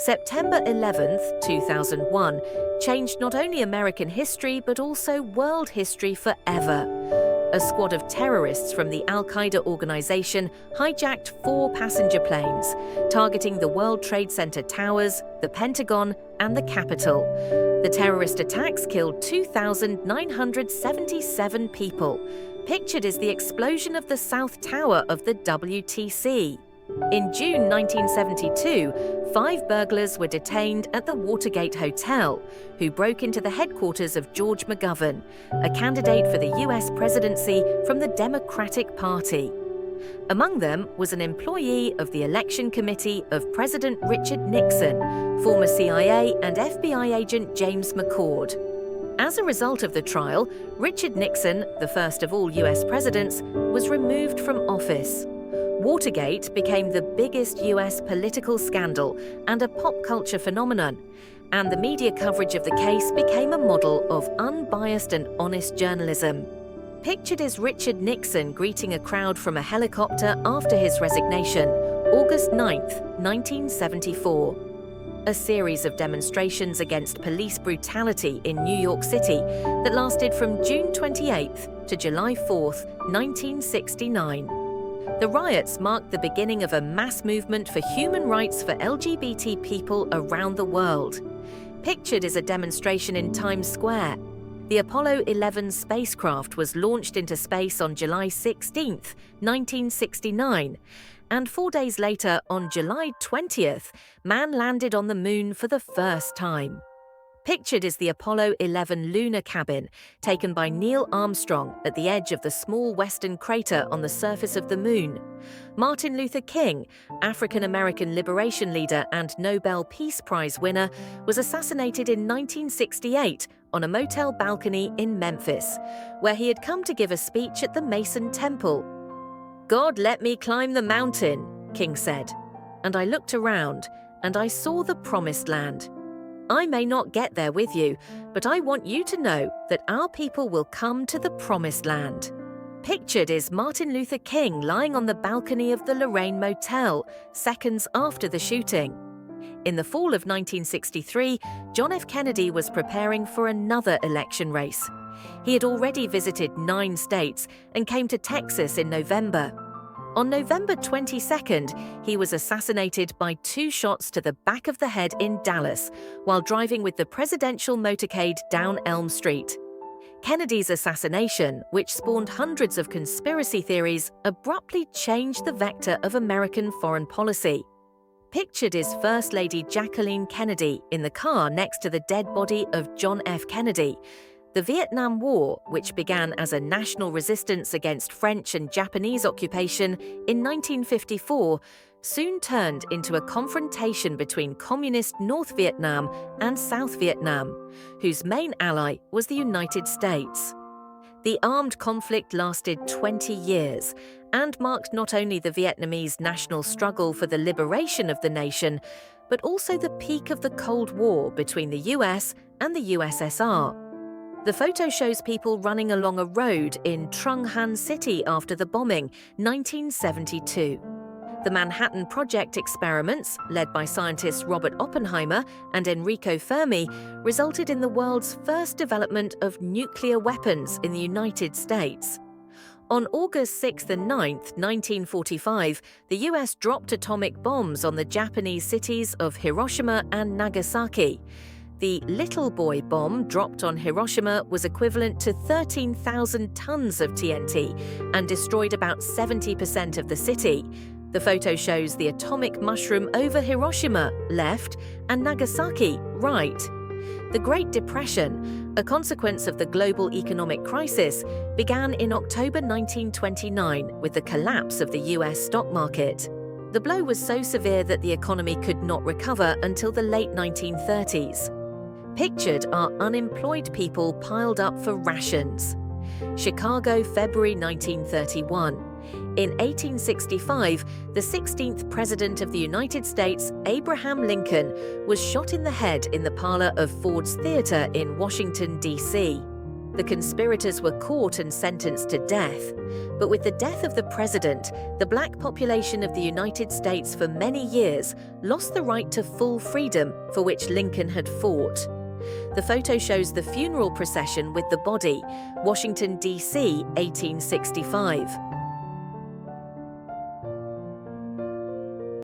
September 11, 2001, changed not only American history but also world history forever. A squad of terrorists from the Al-Qaeda organization hijacked 4 passenger planes, targeting the World Trade Center towers, the Pentagon, and the Capitol. The terrorist attacks killed 2,977 people. Pictured is the explosion of the South Tower of the WTC. In June 1972, 5 burglars were detained at the Watergate Hotel, who broke into the headquarters of George McGovern, a candidate for the US presidency from the Democratic Party. Among them was an employee of the election committee of President Richard Nixon, former CIA and FBI agent James McCord. As a result of the trial, Richard Nixon, the first of all US presidents, was removed from office. Watergate became the biggest US political scandal and a pop culture phenomenon, and the media coverage of the case became a model of unbiased and honest journalism. Pictured is Richard Nixon greeting a crowd from a helicopter after his resignation, August 9, 1974. A series of demonstrations against police brutality in New York City that lasted from June 28 to July 4, 1969. The riots marked the beginning of a mass movement for human rights for LGBT people around the world. Pictured is a demonstration in Times Square. The Apollo 11 spacecraft was launched into space on July 16, 1969, and 4 days later, on July 20th, man landed on the moon for the first time. Pictured is the Apollo 11 lunar cabin, taken by Neil Armstrong at the edge of the small western crater on the surface of the moon. Martin Luther King, African-American liberation leader and Nobel Peace Prize winner, was assassinated in 1968 on a motel balcony in Memphis, where he had come to give a speech at the Mason Temple. "God let me climb the mountain," King said, "and I looked around and I saw the promised land. I may not get there with you, but I want you to know that our people will come to the promised land." Pictured is Martin Luther King lying on the balcony of the Lorraine Motel, seconds after the shooting. In the fall of 1963, John F. Kennedy was preparing for another election race. He had already visited 9 states and came to Texas in November. On November 22nd, he was assassinated by 2 shots to the back of the head in Dallas while driving with the presidential motorcade down Elm Street. Kennedy's assassination, which spawned hundreds of conspiracy theories, abruptly changed the vector of American foreign policy. Pictured is First Lady Jacqueline Kennedy in the car next to the dead body of John F. Kennedy. The Vietnam War, which began as a national resistance against French and Japanese occupation in 1954, soon turned into a confrontation between communist North Vietnam and South Vietnam, whose main ally was the United States. The armed conflict lasted 20 years and marked not only the Vietnamese national struggle for the liberation of the nation, but also the peak of the Cold War between the US and the USSR. The photo shows people running along a road in Trung Han City after the bombing, 1972. The Manhattan Project experiments, led by scientists Robert Oppenheimer and Enrico Fermi, resulted in the world's first development of nuclear weapons in the United States. On August 6th and 9th, 1945, the US dropped atomic bombs on the Japanese cities of Hiroshima and Nagasaki. The Little Boy bomb dropped on Hiroshima was equivalent to 13,000 tons of TNT and destroyed about 70% of the city. The photo shows the atomic mushroom over Hiroshima, left, and Nagasaki, right. The Great Depression, a consequence of the global economic crisis, began in October 1929 with the collapse of the US stock market. The blow was so severe that the economy could not recover until the late 1930s. Pictured are unemployed people piled up for rations. Chicago, February 1931. In 1865, the 16th President of the United States, Abraham Lincoln, was shot in the head in the parlor of Ford's Theater in Washington, D.C. The conspirators were caught and sentenced to death. But with the death of the president, the black population of the United States for many years lost the right to full freedom for which Lincoln had fought. The photo shows the funeral procession with the body, Washington, D.C., 1865.